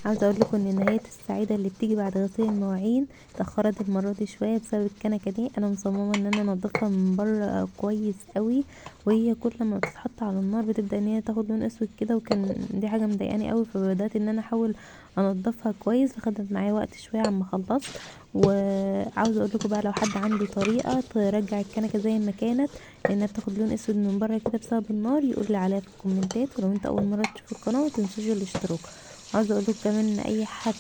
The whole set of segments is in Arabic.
عاوزه اقول لكم ان النهايه السعيده اللي بتيجي بعد غسيل المواعين اتاخرت المره دي شويه بسبب الكنكه دي. انا مصممه ان انا انضفها من بره كويس قوي، وهي كل ما بتتحط على النار بتبدا ان هي تاخد لون اسود كده، وكان دي حاجه مضايقاني قوي، فبدات ان انا احاول انضفها كويس، فخدت معايا وقت شويه عما خلصت. وعاوزه اقول لكم بقى لو حد عنده طريقه ترجع الكنكه زي ما كانت، لانها بتاخد لون اسود من بره كده بسبب النار، يقول لي عليها في الكومنتات. ولو انت اول مره تشوف القناه متنسوش الاشتراك. عاوزه اقول لكم كمان ان اي حد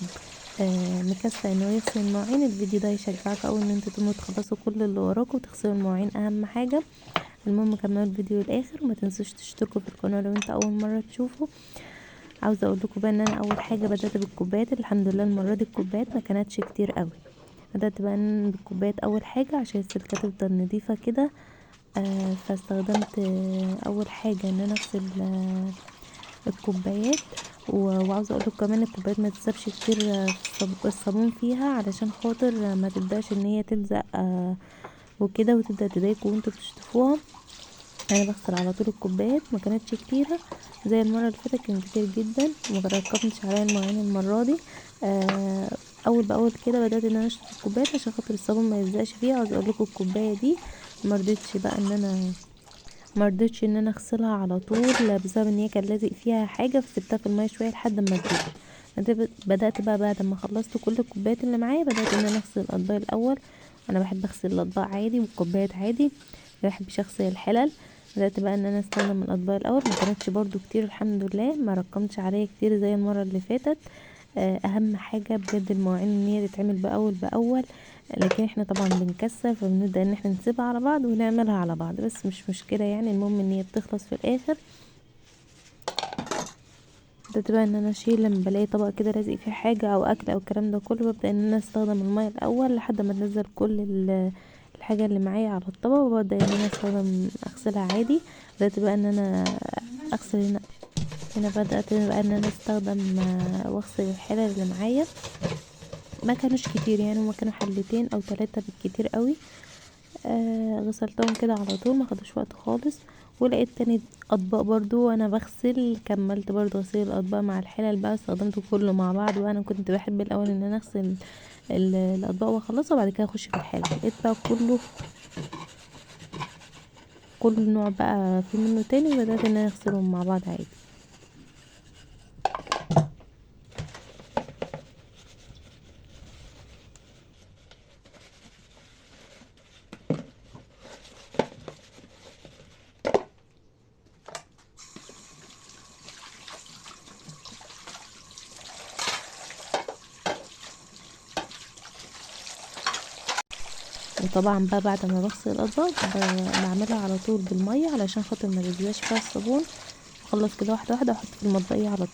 مكسل انه يغسل المواعين، الفيديو ده يشجعك اوي ان انتوا تقوموا تخلصوا كل اللي وراكم وتغسلوا المواعين، اهم حاجه. المهم كملوا الفيديو للاخر، وما تنسوش تشتركوا في القناه لو انت اول مره تشوفوا. عاوزه اقول لكم بقى ان انا اول حاجه بدات بالكوبايات. الحمد لله المره دي الكوبايات ما كانتش كتير قوي. بدات بقى بالكوبايات اول حاجه عشان السلكه تفضل نظيفه كده. فاستخدمت اول حاجه ان انا اغسل الكوبايات. وعاوزه اقول لكم كمان الكوبايات ما تسيبش كتير الصابون فيها، علشان خاطر ما تبداش ان هي تلزق وكده وتبدا تضايقوا وانتوا بتشطفوها. انا بغسل على طول الكوبايات، ما كانتش كتيره زي المره اللي فاتت، كان كتير جدا وما ركبتش عليها المواعين المره دي. اول باول كده بدات ان انا اشطف الكوبايات عشان خاطر الصابون ما يلزقش فيها. عاوزه اقول لكم الكوبايه دي مرضتش بقى ان انا مرضتش ان انا اغسلها على طول بسبب ان هي كان لازق فيها حاجه، فسبتها في الميه شويه لحد ما تدوب. بدات بقى بعد ما خلصت كل الكوبايات اللي معايا، بدات ان انا اغسل الاطباق الاول. انا بحب اغسل الاطباق عادي والكوبايات عادي، ما بحبش اغسل الحلل. بدات بقى ان انا استخدم الاطباق الاول، ما كانتش برضو كتير الحمد لله، ما رقمتش عليا كتير زي المره اللي فاتت. اهم حاجه بجد المواعين ان هي تتعمل باول باول، لكن احنا طبعا بنكسل فبنبدا ان احنا نسيبها على بعض ونعملها على بعض، بس مش مشكله يعني، المهم ان هي بتخلص في الاخر. بدات بقى ان انا اشيل لما بلاقي طبق كده لازق فيه حاجه او اكل او الكلام ده كله، ببدا ان انا استخدم الميه الاول لحد ما انزل كل الحاجه اللي معايا على الطبق، وببدا ان انا اغسلها عادي. بدات بقى ان انا اغسل هنا بدات بقى ان انا استخدم واغسل الحلل اللي معايا. ما كانوش كتير يعني، هما كانوا حلتين او 3 بالكتير قوي. غسلتهم كده على طول، ما خدوش وقت خالص. ولقيت تاني اطباق برضو وانا بغسل، كملت برضو غسيل الاطباق مع الحلل بقى، استخدمته كله مع بعض. وانا كنت بحب الاول ان انا اغسل الاطباق واخلصها وبعد كده اخش في الحلل. لقيت بقى كل نوع بقى في منه تاني، وبدأت ان انا اغسلهم مع بعض عادي. وطبعا بقى بعد ما بغسل الاطباق بعملها على طول بالميه علشان خاطر ما يلزقش فيها الصابون. اخلص كده واحده واحده واحط في المطبقيه على طول.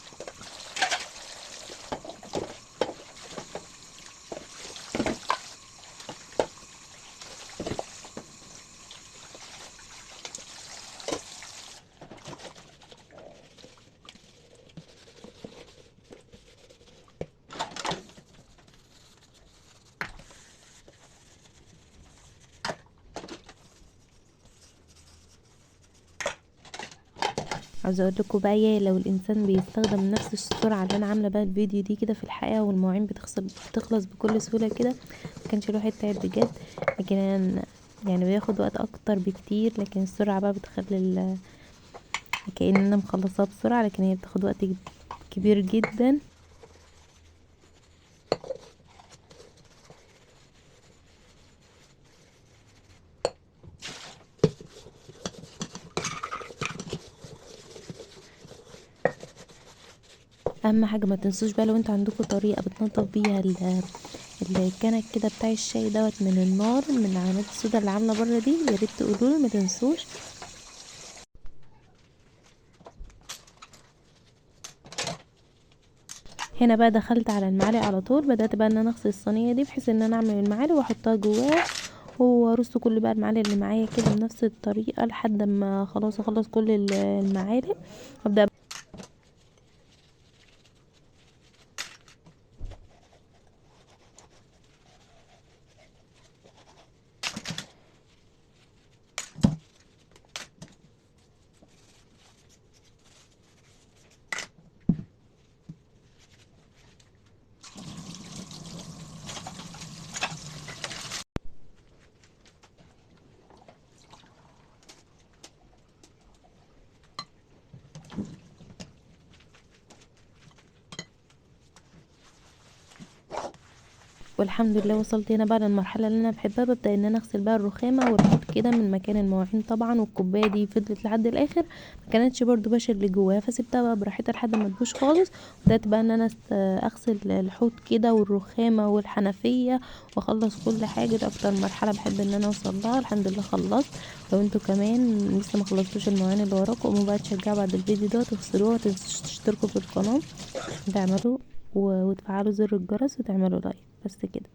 عاوزه اقول لكم بقى لو الانسان بيستخدم نفس السرعه اللي انا عامله بقى الفيديو دي كده في الحقيقه، والمواعين بتخلص بكل سهوله كده، ما كانش الواحد تعب بجد. لكن يعني بياخد وقت اكتر بكتير، لكن السرعه بقى بتخلي كأن انا مخلصاها بسرعه، لكن هي بتاخد وقت كبير جدا. اهم حاجه ما تنسوش بقى لو انتوا عندكم طريقه بتنضف بيها الكنك كده بتاع الشاي دوت من النار، من العلامات السوداء اللي عامله بره دي، يا ريت تقولوا لي ما تنسوش. هنا بقى دخلت على المعالق على طول، بدأت بقى ان انا اغسل الصينية دي بحيث ان انا اعمل المعالق واحطها جواها، وارص كل بقى المعالق اللي معايا كده بنفس الطريقة لحد ما خلاص اخلص كل المعالق. ابدأ والحمد لله وصلت هنا بقى للمرحله اللي انا بحبها. ببدا ان انا اغسل بقى الرخامه والحوض كده من مكان المواعين طبعا، والكوبايه دي فضلت لحد الاخر ما كانتش برضو بشر اللي جواها، فسيبتها بقى براحتها لحد ما تبوش خالص. بدات بقى ان انا اغسل الحوض كده والرخامه والحنفيه واخلص كل حاجه. ده اكتر مرحله بحب ان انا اوصل لها. الحمد لله خلصت. لو انتوا كمان لسه ما خلصتوش المواعين اللي وراكم، قوموا بقى تشجعوا بعد الفيديو ده وتغسلوها، ومتنسوش تشتركوا في القناه وتعملوا وتفعلوا زر الجرس وتعملوا لايك. بس كده.